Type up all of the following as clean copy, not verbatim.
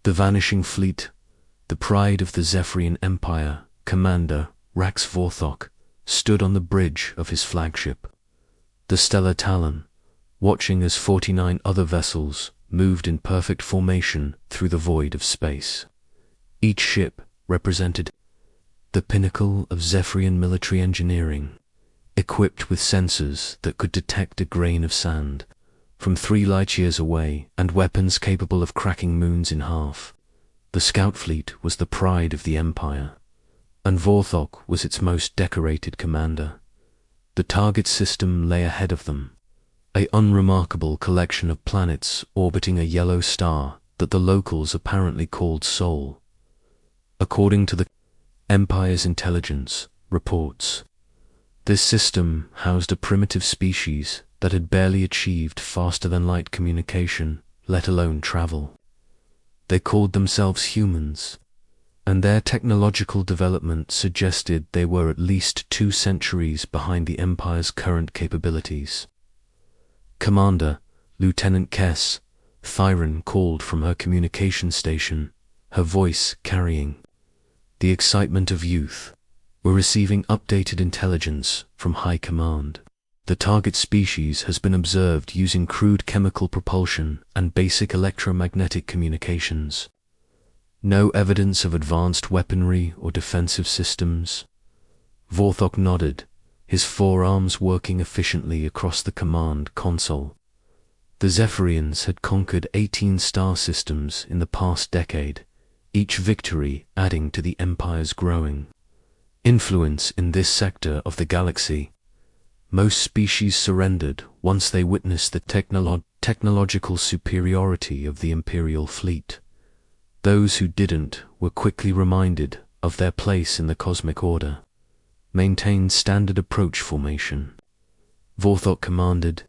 The vanishing fleet, the pride of the Zephyrian Empire, Commander Rax Vorthok, stood on the bridge of his flagship, the Stellar Talon, watching as 49 other vessels moved in perfect formation through the void of space. Each ship represented the pinnacle of Zephyrian military engineering, equipped with sensors that could detect a grain of sand from 3 light-years away and weapons capable of cracking moons in half. The scout fleet was the pride of the Empire, and Vorthok was its most decorated commander. The target system lay ahead of them, an unremarkable collection of planets orbiting a yellow star that the locals apparently called Sol. According to the Empire's intelligence reports, this system housed a primitive species that had barely achieved faster-than-light communication, let alone travel. They called themselves humans, and their technological development suggested they were at least 2 centuries behind the Empire's current capabilities. Commander, Lieutenant Kess, Thyron called from her communication station, her voice carrying the excitement of youth. We're receiving updated intelligence from High Command. The target species has been observed using crude chemical propulsion and basic electromagnetic communications. No evidence of advanced weaponry or defensive systems. Vorthok nodded, his forearms working efficiently across the command console. The Zephyrians had conquered 18 star systems in the past decade, each victory adding to the Empire's growing influence in this sector of the galaxy. Most species surrendered once they witnessed the technological superiority of the Imperial fleet. Those who didn't were quickly reminded of their place in the cosmic order. Maintain standard approach formation. Vorthok commanded,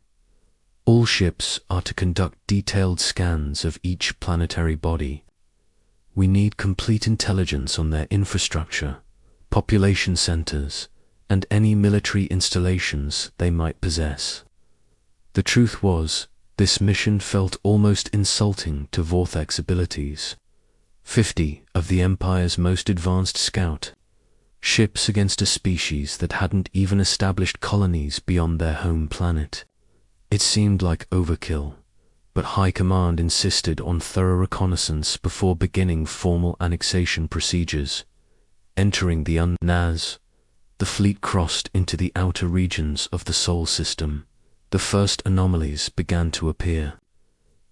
all ships are to conduct detailed scans of each planetary body. We need complete intelligence on their infrastructure, population centers, and any military installations they might possess. The truth was, this mission felt almost insulting to Vorthok's abilities. 50 of the Empire's most advanced scout ships against a species that hadn't even established colonies beyond their home planet. It seemed like overkill, but High Command insisted on thorough reconnaissance before beginning formal annexation procedures. Entering the Naz, the fleet crossed into the outer regions of the Sol system. The first anomalies began to appear.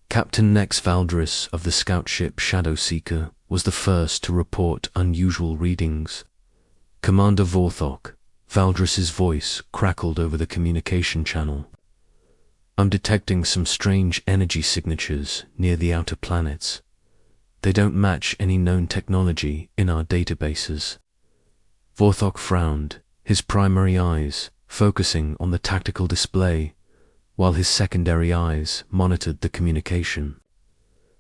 Captain Nex Valdris of the scout ship Shadow Seeker was the first to report unusual readings. Commander Vorthok, Valdris's voice crackled over the communication channel. I'm detecting some strange energy signatures near the outer planets. They don't match any known technology in our databases. Vorthok frowned, his primary eyes focusing on the tactical display, while his secondary eyes monitored the communication.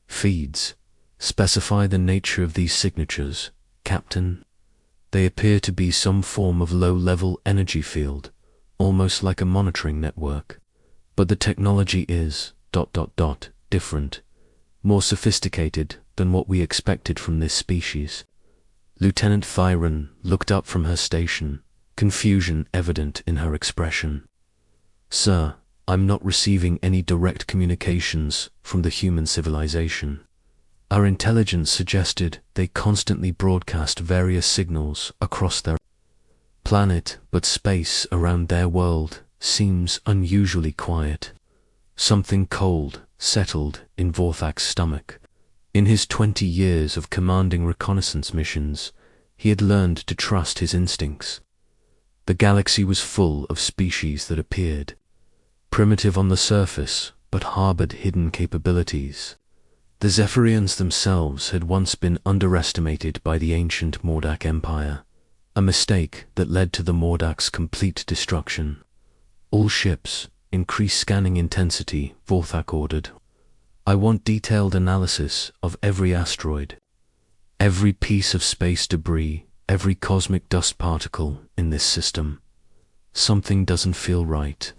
Feeds. Specify the nature of these signatures, Captain. They appear to be some form of low-level energy field, almost like a monitoring network. But the technology is ... different, more sophisticated than what we expected from this species. Lieutenant Thyron looked up from her station, confusion evident in her expression. Sir, I'm not receiving any direct communications from the human civilization. Our intelligence suggested they constantly broadcast various signals across their planet, but space around their world seems unusually quiet. Something cold settled in Vorthok's stomach. In his 20 years of commanding reconnaissance missions, he had learned to trust his instincts. The galaxy was full of species that appeared primitive on the surface, but harbored hidden capabilities. The Zephyrians themselves had once been underestimated by the ancient Mordak Empire, a mistake that led to the Mordak's complete destruction. All ships, increase scanning intensity, Vorthok ordered. I want detailed analysis of every asteroid, every piece of space debris, every cosmic dust particle in this system. Something doesn't feel right.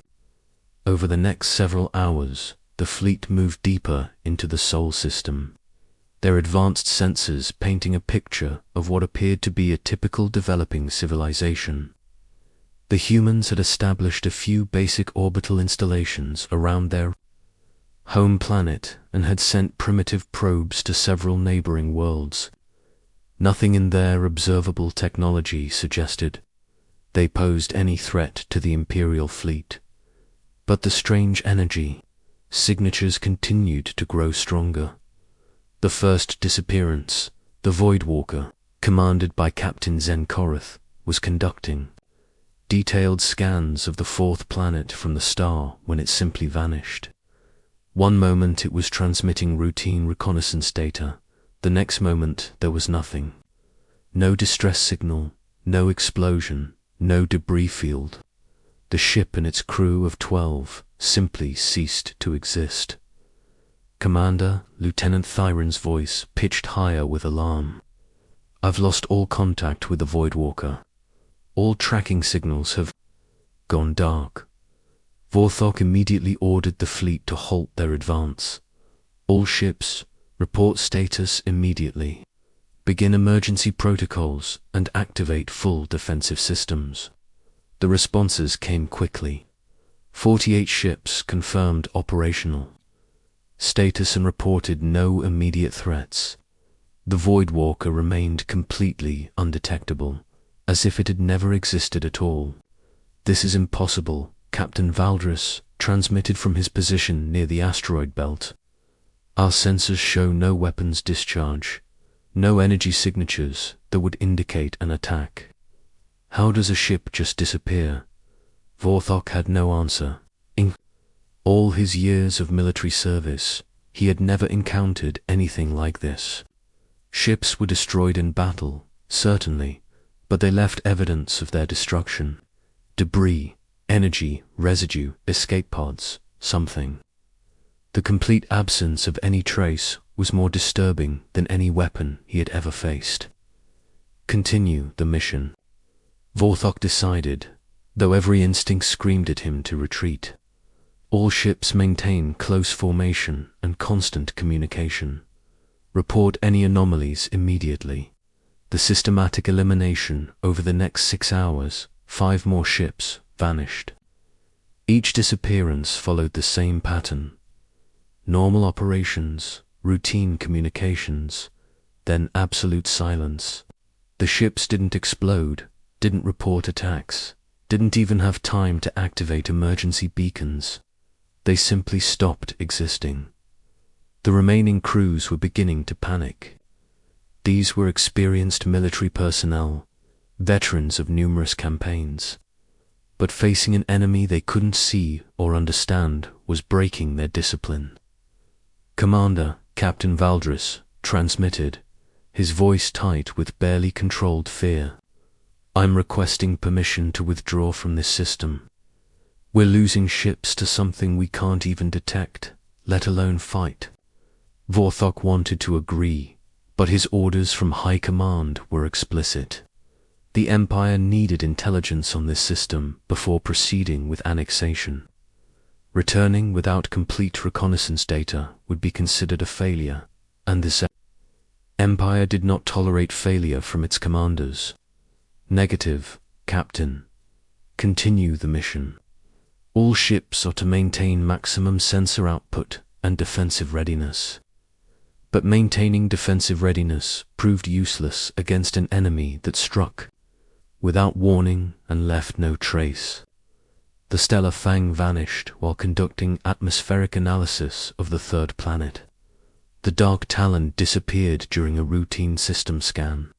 Over the next several hours, the fleet moved deeper into the Sol system. their advanced sensors painting a picture of what appeared to be a typical developing civilization. The humans had established a few basic orbital installations around their home planet and had sent primitive probes to several neighboring worlds. Nothing in their observable technology suggested they posed any threat to the Imperial fleet. But the strange energy signatures continued to grow stronger. The first disappearance, the Voidwalker, commanded by Captain Zenkorath, was conducting detailed scans of the fourth planet from the star when it simply vanished. One moment it was transmitting routine reconnaissance data, the next moment there was nothing. No distress signal, no explosion, no debris field. The ship and its crew of 12 simply ceased to exist. Commander, Lieutenant Thyron's voice pitched higher with alarm. "I've lost all contact with the Voidwalker. All tracking signals have gone dark." Vorthok immediately ordered the fleet to halt their advance. "All ships, report status immediately. Begin emergency protocols and activate full defensive systems." The responses came quickly. 48 ships confirmed operational status and reported no immediate threats. The Voidwalker remained completely undetectable, as if it had never existed at all. "This is impossible," Captain Valdris transmitted from his position near the asteroid belt. "Our sensors show no weapons discharge, no energy signatures that would indicate an attack. How does a ship just disappear?" Vorthok had no answer. In all his years of military service, he had never encountered anything like this. Ships were destroyed in battle, certainly, but they left evidence of their destruction. Debris, energy, residue, escape pods, something. The complete absence of any trace was more disturbing than any weapon he had ever faced. Continue the mission, Vorthok decided, though every instinct screamed at him to retreat. All ships maintain close formation and constant communication. Report any anomalies immediately. The systematic elimination over the next 6 hours, 5 more ships vanished. Each disappearance followed the same pattern. Normal operations, routine communications, then absolute silence. The ships didn't explode, didn't report attacks, didn't even have time to activate emergency beacons. They simply stopped existing. The remaining crews were beginning to panic. These were experienced military personnel, veterans of numerous campaigns. But facing an enemy they couldn't see or understand was breaking their discipline. "Commander," Captain Valdris transmitted, his voice tight with barely controlled fear. "I'm requesting permission to withdraw from this system. We're losing ships to something we can't even detect, let alone fight." Vorthok wanted to agree, but his orders from high command were explicit. The Empire needed intelligence on this system before proceeding with annexation. Returning without complete reconnaissance data would be considered a failure, and this Empire did not tolerate failure from its commanders. "Negative, Captain. Continue the mission. All ships are to maintain maximum sensor output and defensive readiness." But maintaining defensive readiness proved useless against an enemy that struck without warning and left no trace. The stellar Fang vanished while conducting atmospheric analysis of the third planet. The Dark Talon disappeared during a routine system scan.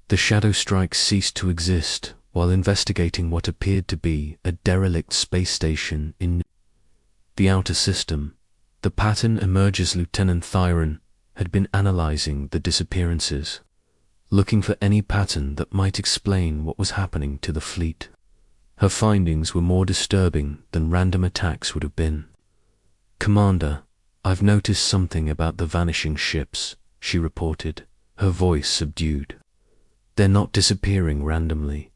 The Shadow Strike ceased to exist while investigating what appeared to be a derelict space station in the outer system. The pattern emerges. Lieutenant Thyron had been analyzing the disappearances, looking for any pattern that might explain what was happening to the fleet. Her findings were more disturbing than random attacks would have been. "Commander, I've noticed something about the vanishing ships," she reported, her voice subdued. "They're not disappearing randomly.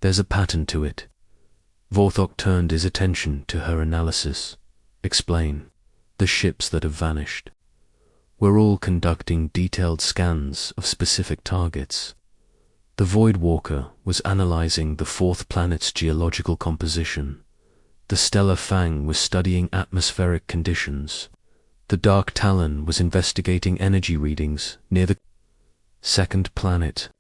There's a pattern to it." Vorthok turned his attention to her analysis. "Explain. The ships that have vanished. were all conducting detailed scans of specific targets. The Void Walker was analyzing the fourth planet's geological composition. The Stellar Fang was studying atmospheric conditions. The Dark Talon was investigating energy readings near the second planet.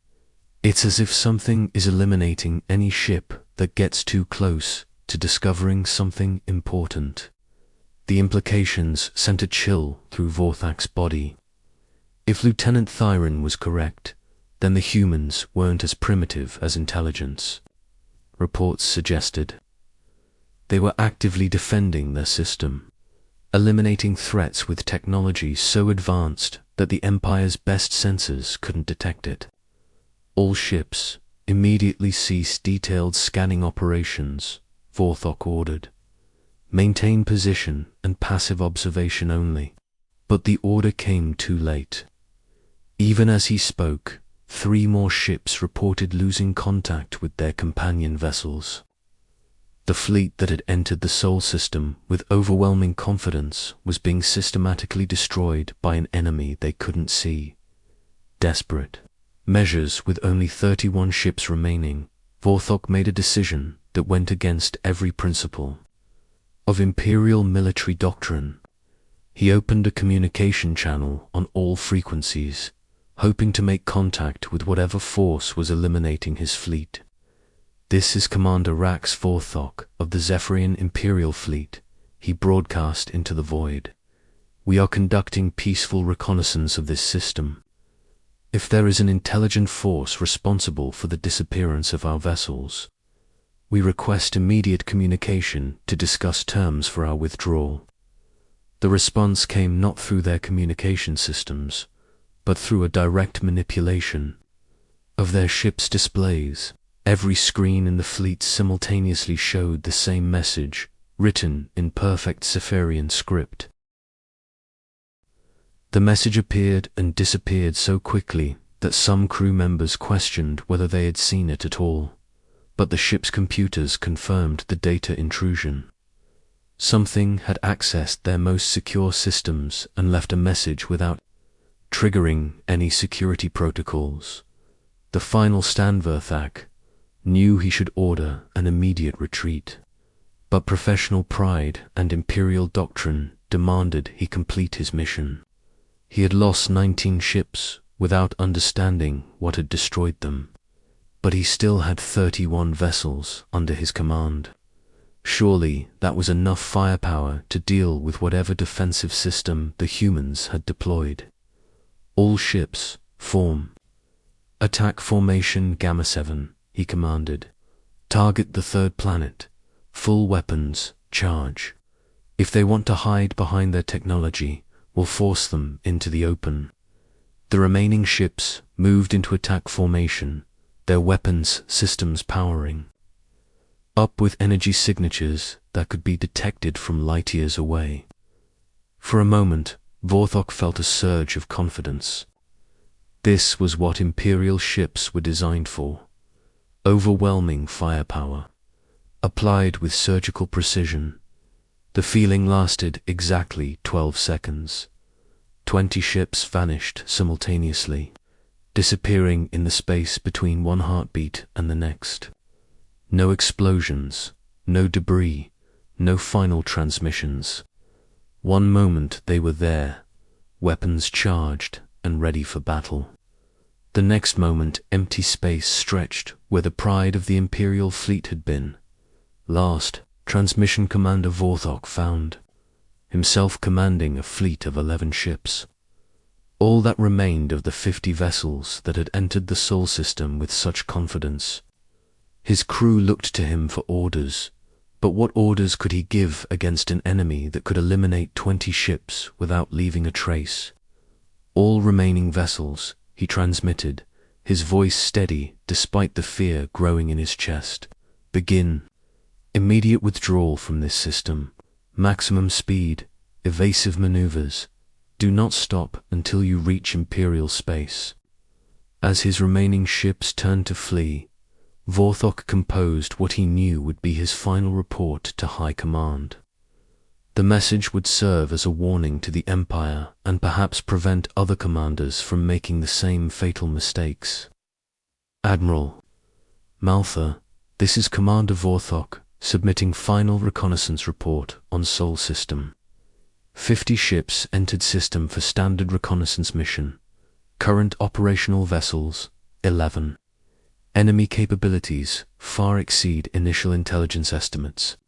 It's as if something is eliminating any ship that gets too close to discovering something important. The implications sent a chill through Vorthak's body. If Lieutenant Thyron was correct, then the humans weren't as primitive as intelligence, reports suggested. They were actively defending their system, eliminating threats with technology so advanced that the Empire's best sensors couldn't detect it. All ships immediately ceased detailed scanning operations, Vorthok ordered. Maintain position and passive observation only. But the order came too late. Even as he spoke, 3 more ships reported losing contact with their companion vessels. The fleet that had entered the Sol system with overwhelming confidence was being systematically destroyed by an enemy they couldn't see. Desperate measures with only 31 ships remaining, Vorthok made a decision that went against every principle of Imperial military doctrine. He opened a communication channel on all frequencies, hoping to make contact with whatever force was eliminating his fleet. "This is Commander Rax Vorthok of the Zephyrian Imperial Fleet," he broadcast into the void. "We are conducting peaceful reconnaissance of this system. If there is an intelligent force responsible for the disappearance of our vessels, we request immediate communication to discuss terms for our withdrawal." The response came not through their communication systems, but through a direct manipulation of their ship's displays. Every screen in the fleet simultaneously showed the same message, written in perfect Zephyrian script. The message appeared and disappeared so quickly that some crew members questioned whether they had seen it at all, but the ship's computers confirmed the data intrusion. Something had accessed their most secure systems and left a message without triggering any security protocols. The final stand Vorthak knew he should order an immediate retreat, but professional pride and Imperial doctrine demanded he complete his mission. He had lost 19 ships without understanding what had destroyed them, but he still had 31 vessels under his command. Surely that was enough firepower to deal with whatever defensive system the humans had deployed. "All ships, form. Attack formation Gamma 7, he commanded. "Target the third planet. Full weapons, charge. If they want to hide behind their technology, we'll force them into the open." The remaining ships moved into attack formation, their weapons systems powering up with energy signatures that could be detected from light years away. For a moment, Vorthok felt a surge of confidence. This was what Imperial ships were designed for. Overwhelming firepower, applied with surgical precision. The feeling lasted exactly 12 seconds. 20 ships vanished simultaneously, disappearing in the space between one heartbeat and the next. No explosions, no debris, no final transmissions. One moment they were there, weapons charged and ready for battle. The next moment empty space stretched where the pride of the Imperial fleet had been. Last, Transmission Commander Vorthok found himself commanding a fleet of 11 ships. All that remained of the 50 vessels that had entered the Sol system with such confidence. His crew looked to him for orders, but what orders could he give against an enemy that could eliminate 20 ships without leaving a trace? "All remaining vessels," he transmitted, his voice steady despite the fear growing in his chest. "Begin. Immediate withdrawal from this system. Maximum speed, evasive maneuvers. Do not stop until you reach Imperial space." As his remaining ships turned to flee, Vorthok composed what he knew would be his final report to High Command. The message would serve as a warning to the Empire and perhaps prevent other commanders from making the same fatal mistakes. Admiral Maltha, this is Commander Vorthok, submitting final reconnaissance report on Sol system. 50 ships entered system for standard reconnaissance mission. Current operational vessels, 11. Enemy capabilities far exceed initial intelligence estimates.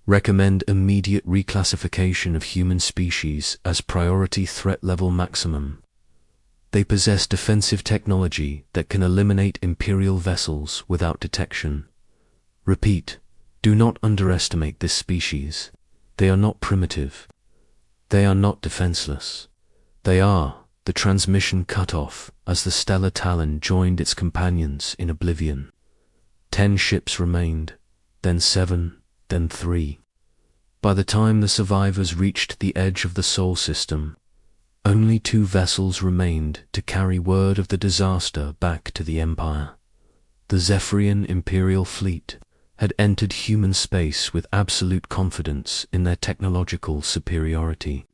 Recommend immediate reclassification of human species as priority threat level maximum. They possess defensive technology that can eliminate Imperial vessels without detection. Repeat, do not underestimate this species. They are not primitive. They are not defenseless. They are the transmission cut off as the stellar Talon joined its companions in oblivion. 10 ships remained, then 7, then 3. By the time the survivors reached the edge of the Sol system, only 2 vessels remained to carry word of the disaster back to the Empire. The Zephyrian Imperial fleet had entered human space with absolute confidence in their technological superiority.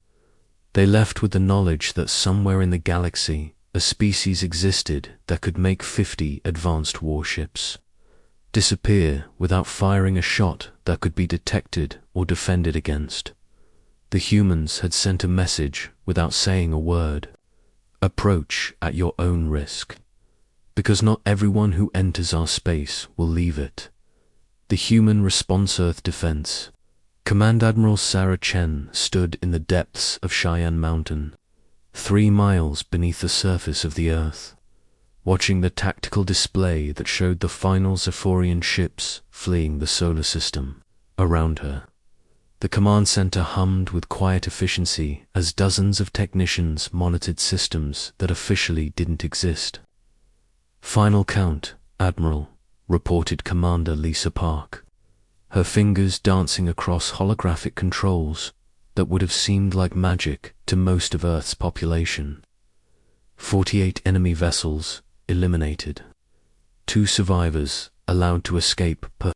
They left with the knowledge that somewhere in the galaxy a species existed that could make 50 advanced warships, disappear without firing a shot that could be detected or defended against. The humans had sent a message without saying a word. Approach at your own risk. Because not everyone who enters our space will leave it. The human response Earth defense. Command Admiral Sarah Chen stood in the depths of Cheyenne Mountain, 3 miles beneath the surface of the Earth, watching the tactical display that showed the final Zephyrian ships fleeing the solar system around her. The command center hummed with quiet efficiency as dozens of technicians monitored systems that officially didn't exist. Final count, Admiral, reported Commander Lisa Park, her fingers dancing across holographic controls that would have seemed like magic to most of Earth's population. 48 enemy vessels eliminated. 2 survivors allowed to escape per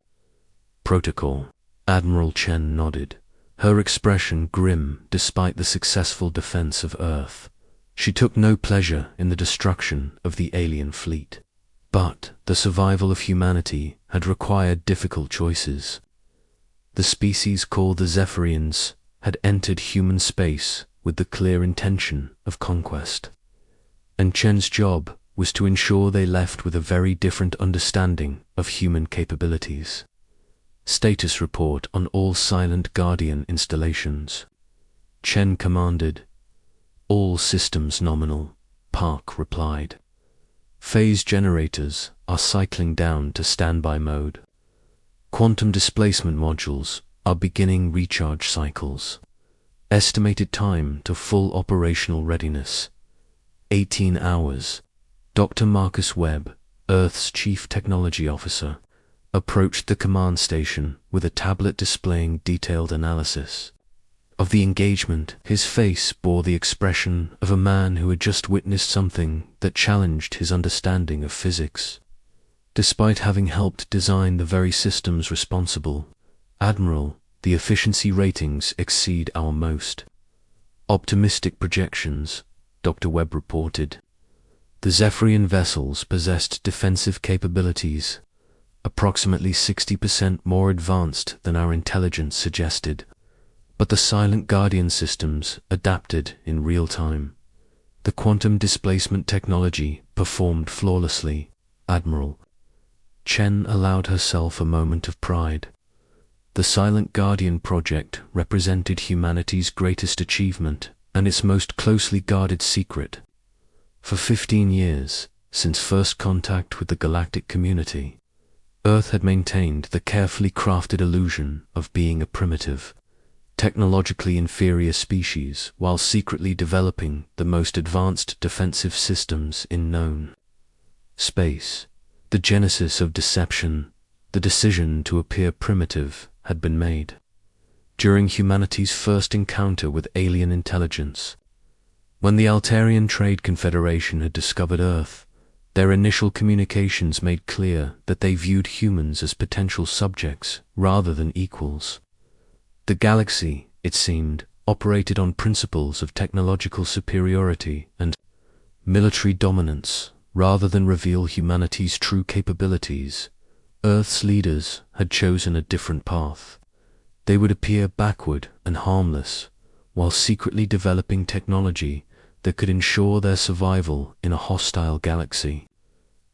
protocol. Admiral Chen nodded, her expression grim despite the successful defense of Earth. She took no pleasure in the destruction of the alien fleet. But the survival of humanity had required difficult choices. The species called the Zephyrians had entered human space with the clear intention of conquest. And Chen's job was to ensure they left with a very different understanding of human capabilities. Status report on all Silent Guardian installations. Chen commanded. All systems nominal, Park replied. Phase generators are cycling down to standby mode. Quantum displacement modules are beginning recharge cycles. Estimated time to full operational readiness, 18 hours. Dr. Marcus Webb, Earth's Chief Technology Officer, approached the command station with a tablet displaying detailed analysis of the engagement. His face bore the expression of a man who had just witnessed something that challenged his understanding of physics. Despite having helped design the very systems responsible, Admiral, the efficiency ratings exceed our most optimistic projections, Dr. Webb reported. The Zephyrian vessels possessed defensive capabilities, approximately 60% more advanced than our intelligence suggested. But the Silent Guardian systems adapted in real time. The quantum displacement technology performed flawlessly, Admiral. Chen allowed herself a moment of pride. The Silent Guardian project represented humanity's greatest achievement and its most closely guarded secret. For 15 years, since first contact with the galactic community, Earth had maintained the carefully crafted illusion of being a primitive, technologically inferior species while secretly developing the most advanced defensive systems in known space. The genesis of deception, the decision to appear primitive, had been made during humanity's first encounter with alien intelligence. When the Altarian Trade Confederation had discovered Earth, their initial communications made clear that they viewed humans as potential subjects rather than equals. The galaxy, it seemed, operated on principles of technological superiority and military dominance rather than reveal humanity's true capabilities. Earth's leaders had chosen a different path. They would appear backward and harmless, while secretly developing technology that could ensure their survival in a hostile galaxy.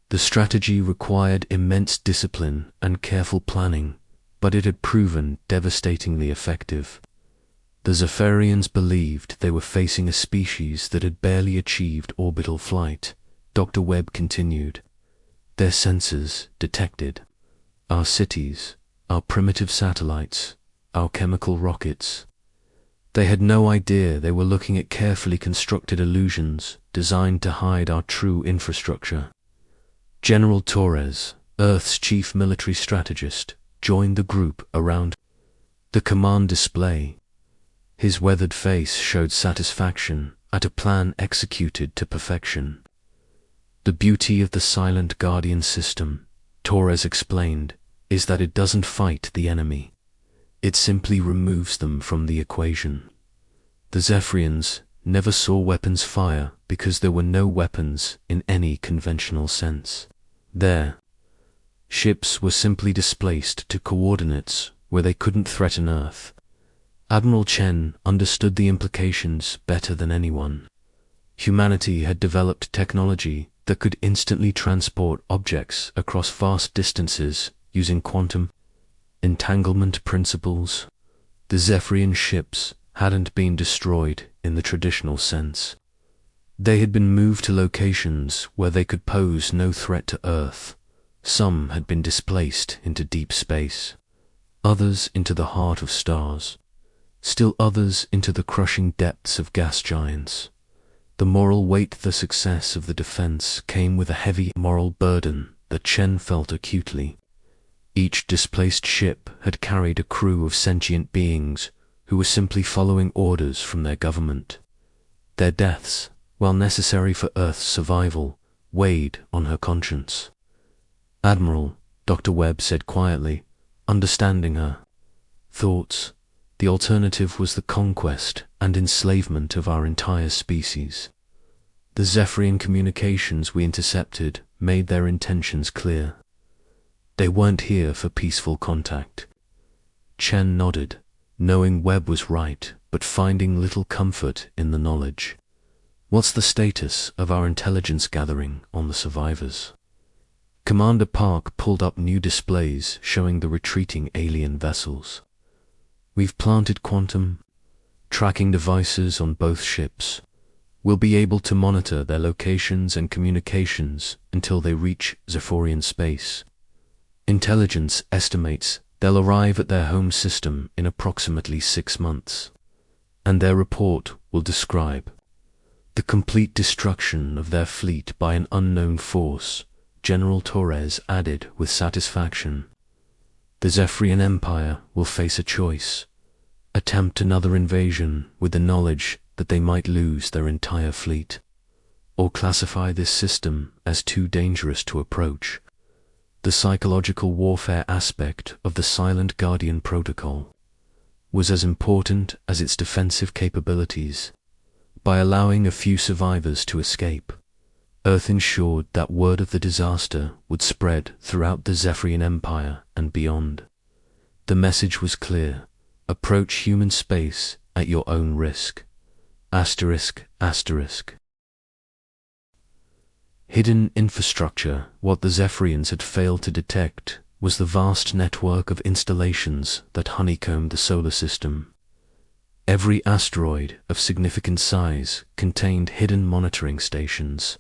The strategy required immense discipline and careful planning, but it had proven devastatingly effective. The Zephyrians believed they were facing a species that had barely achieved orbital flight. Dr. Webb continued. Their sensors detected our cities, our primitive satellites, our chemical rockets. They had no idea they were looking at carefully constructed illusions designed to hide our true infrastructure. General Torres, Earth's chief military strategist, joined the group around the command display. His weathered face showed satisfaction at a plan executed to perfection. The beauty of the Silent Guardian system, Torres explained, is that it doesn't fight the enemy. It simply removes them from the equation. The Zephyrians never saw weapons fire because there were no weapons in any conventional sense. Their ships were simply displaced to coordinates where they couldn't threaten Earth. Admiral Chen understood the implications better than anyone. Humanity had developed technology that could instantly transport objects across vast distances using quantum entanglement principles. The Zephyrian ships hadn't been destroyed in the traditional sense. They had been moved to locations where they could pose no threat to Earth. Some had been displaced into deep space, others into the heart of stars, still others into the crushing depths of gas giants. The moral weight of the success of the defense came with a heavy moral burden that Chen felt acutely. Each displaced ship had carried a crew of sentient beings who were simply following orders from their government. Their deaths, while necessary for Earth's survival, weighed on her conscience. Admiral, Dr. Webb said quietly, understanding her thoughts, the alternative was the conquest and enslavement of our entire species. The Zephyrian communications we intercepted made their intentions clear. They weren't here for peaceful contact. Chen nodded, knowing Webb was right, but finding little comfort in the knowledge. What's the status of our intelligence gathering on the survivors? Commander Park pulled up new displays showing the retreating alien vessels. We've planted quantum tracking devices on both ships. We'll be able to monitor their locations and communications until they reach Zephyrian space. Intelligence estimates they'll arrive at their home system in approximately 6 months, and their report will describe the complete destruction of their fleet by an unknown force, General Torres added with satisfaction. The Zephyrian Empire will face a choice: attempt another invasion with the knowledge that they might lose their entire fleet, or classify this system as too dangerous to approach. The psychological warfare aspect of the Silent Guardian protocol was as important as its defensive capabilities. By allowing a few survivors to escape, Earth ensured that word of the disaster would spread throughout the Zephyrian Empire and beyond. The message was clear: approach human space at your own risk. Asterisk, asterisk. Hidden infrastructure. What the Zephyrians had failed to detect was the vast network of installations that honeycombed the solar system. Every asteroid of significant size contained hidden monitoring stations.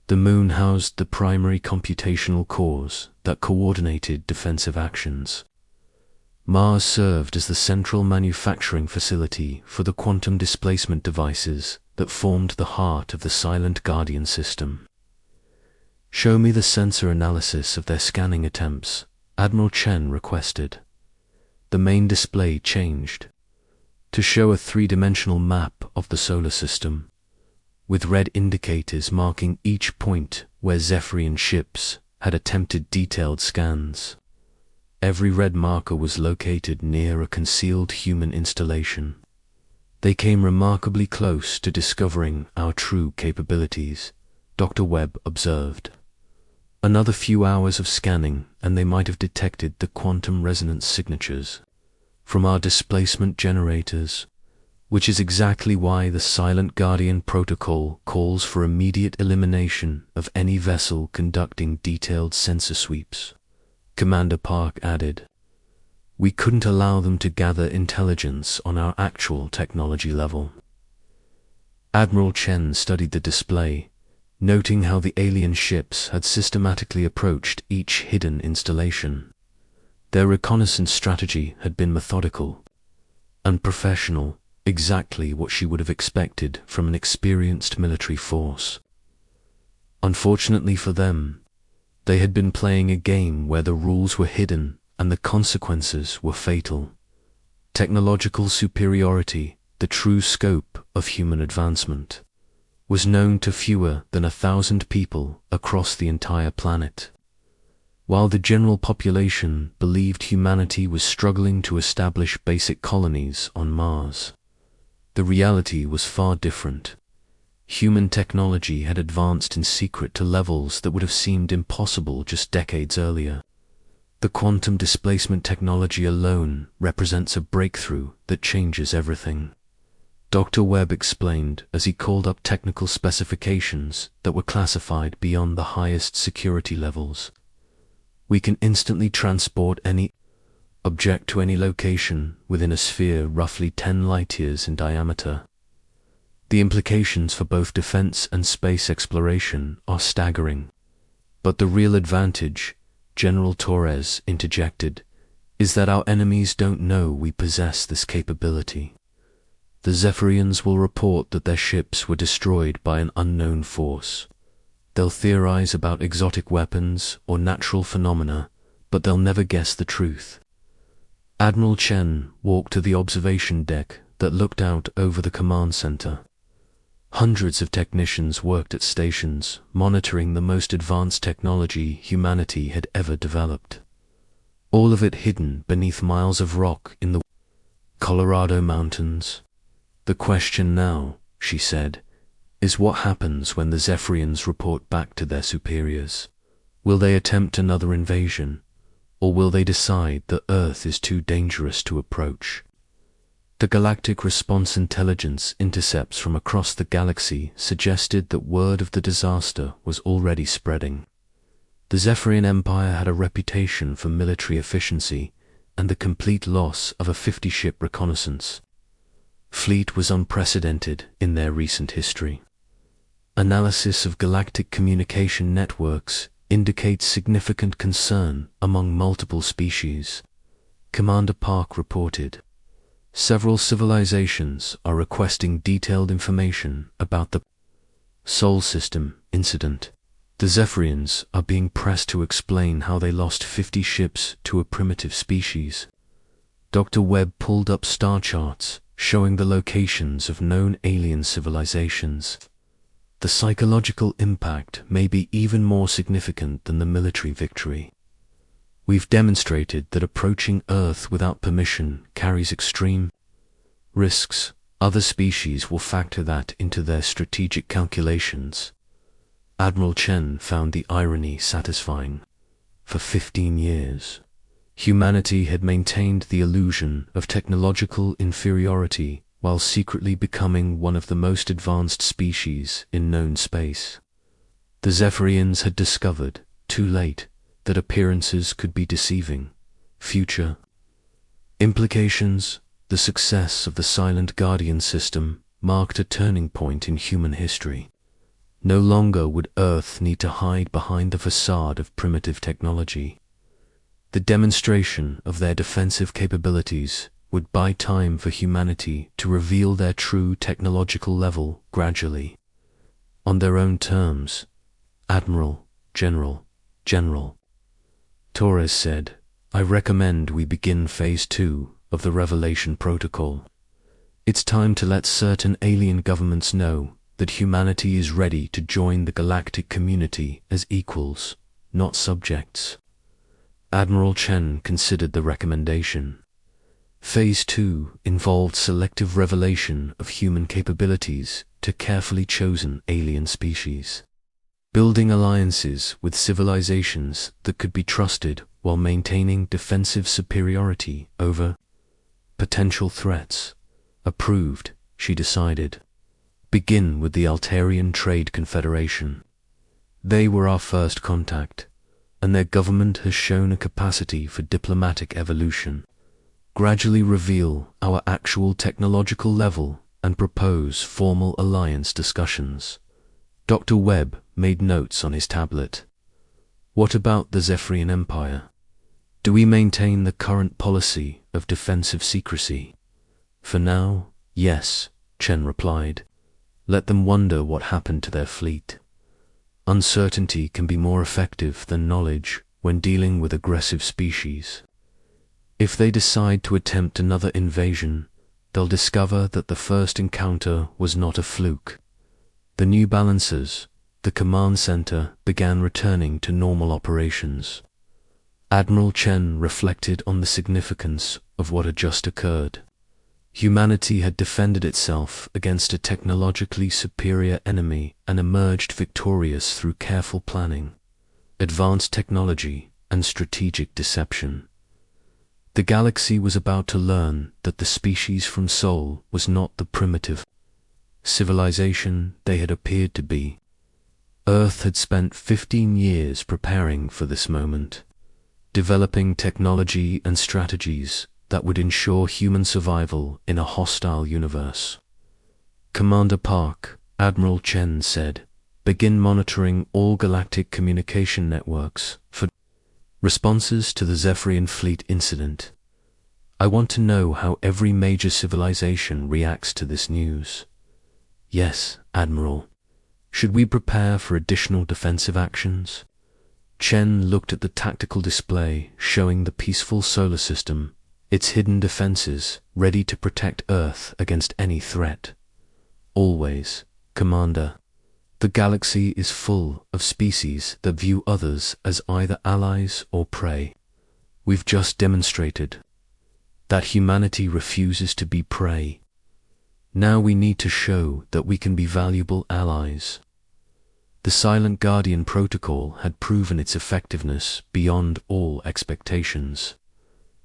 The moon housed the primary computational cores that coordinated defensive actions. Mars served as the central manufacturing facility for the quantum displacement devices that formed the heart of the Silent Guardian system. Show me the sensor analysis of their scanning attempts, Admiral Chen requested. The main display changed to show a three-dimensional map of the solar system, with red indicators marking each point where Zephyrian ships had attempted detailed scans. Every red marker was located near a concealed human installation. They came remarkably close to discovering our true capabilities, Dr. Webb observed. Another few hours of scanning and they might have detected the quantum resonance signatures from our displacement generators, which is exactly why the Silent Guardian protocol calls for immediate elimination of any vessel conducting detailed sensor sweeps. Commander Park added, "We couldn't allow them to gather intelligence on our actual technology level." Admiral Chen studied the display, noting how the alien ships had systematically approached each hidden installation. Their reconnaissance strategy had been methodical and professional, exactly what she would have expected from an experienced military force. Unfortunately for them, they had been playing a game where the rules were hidden and the consequences were fatal. Technological superiority, the true scope of human advancement, was known to fewer than 1,000 people across the entire planet. While the general population believed humanity was struggling to establish basic colonies on Mars, the reality was far different. Human technology had advanced in secret to levels that would have seemed impossible just decades earlier. The quantum displacement technology alone represents a breakthrough that changes everything. Dr. Webb explained as he called up technical specifications that were classified beyond the highest security levels. We can instantly transport any object to any location within a sphere roughly 10 light-years in diameter. The implications for both defense and space exploration are staggering. But the real advantage, General Torres interjected, is that our enemies don't know we possess this capability. The Zephyrians will report that their ships were destroyed by an unknown force. They'll theorize about exotic weapons or natural phenomena, but they'll never guess the truth. Admiral Chen walked to the observation deck that looked out over the command center. Hundreds of technicians worked at stations, monitoring the most advanced technology humanity had ever developed. All of it hidden beneath miles of rock in the Colorado mountains. "The question now," she said, "is what happens when the Zephyrians report back to their superiors? Will they attempt another invasion, or will they decide that Earth is too dangerous to approach?" The Galactic Response Intelligence intercepts from across the galaxy suggested that word of the disaster was already spreading. The Zephyrian Empire had a reputation for military efficiency and the complete loss of a 50-ship reconnaissance fleet was unprecedented in their recent history. Analysis of galactic communication networks indicates significant concern among multiple species. Commander Park reported, "Several civilizations are requesting detailed information about the Sol System incident. The Zephyrians are being pressed to explain how they lost 50 ships to a primitive species." Dr. Webb pulled up star charts showing the locations of known alien civilizations. The psychological impact may be even more significant than the military victory. We've demonstrated that approaching Earth without permission carries extreme risks. Other species will factor that into their strategic calculations. Admiral Chen found the irony satisfying. For 15 years, humanity had maintained the illusion of technological inferiority while secretly becoming one of the most advanced species in known space. The Zephyrians had discovered, too late, that appearances could be deceiving. Future implications. The success of the Silent Guardian system marked a turning point in human history. No longer would Earth need to hide behind the facade of primitive technology. The demonstration of their defensive capabilities would buy time for humanity to reveal their true technological level gradually. On their own terms, Admiral, General. Torres said, "I recommend we begin Phase 2 of the Revelation Protocol. It's time to let certain alien governments know that humanity is ready to join the galactic community as equals, not subjects." Admiral Chen considered the recommendation. Phase 2 involved selective revelation of human capabilities to carefully chosen alien species, building alliances with civilizations that could be trusted while maintaining defensive superiority over potential threats. Approved, she decided. Begin with the Altarian Trade Confederation. They were our first contact, and their government has shown a capacity for diplomatic evolution. Gradually reveal our actual technological level and propose formal alliance discussions. Dr. Webb made notes on his tablet. What about the Zephyrian Empire? Do we maintain the current policy of defensive secrecy? For now, yes, Chen replied. Let them wonder what happened to their fleet. Uncertainty can be more effective than knowledge when dealing with aggressive species. If they decide to attempt another invasion, they'll discover that the first encounter was not a fluke. The New Balancers, the command center, began returning to normal operations. Admiral Chen reflected on the significance of what had just occurred. Humanity had defended itself against a technologically superior enemy and emerged victorious through careful planning, advanced technology, and strategic deception. The galaxy was about to learn that the species from Sol was not the primitive civilization they had appeared to be. Earth had spent 15 years preparing for this moment, developing technology and strategies that would ensure human survival in a hostile universe. Commander Park, Admiral Chen said, begin monitoring all galactic communication networks for responses to the Zephyrian fleet incident. I want to know how every major civilization reacts to this news. Yes, Admiral. Should we prepare for additional defensive actions? Chen looked at the tactical display showing the peaceful solar system, its hidden defenses ready to protect Earth against any threat. Always, Commander. The galaxy is full of species that view others as either allies or prey. We've just demonstrated that humanity refuses to be prey. Now we need to show that we can be valuable allies. The Silent Guardian Protocol had proven its effectiveness beyond all expectations.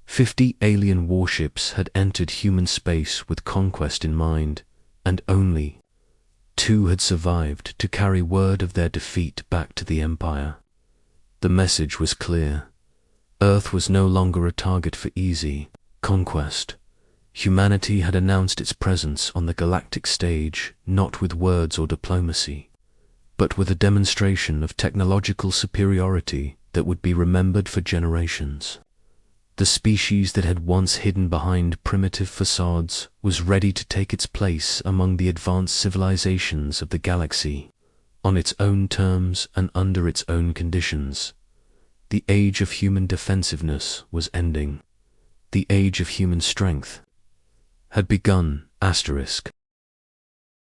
50 alien warships had entered human space with conquest in mind, and only 2 had survived to carry word of their defeat back to the Empire. The message was clear. Earth was no longer a target for easy conquest. Humanity had announced its presence on the galactic stage not with words or diplomacy, but with a demonstration of technological superiority that would be remembered for generations. The species that had once hidden behind primitive facades was ready to take its place among the advanced civilizations of the galaxy, on its own terms and under its own conditions. The age of human defensiveness was ending. The age of human strength had begun. Asterisk.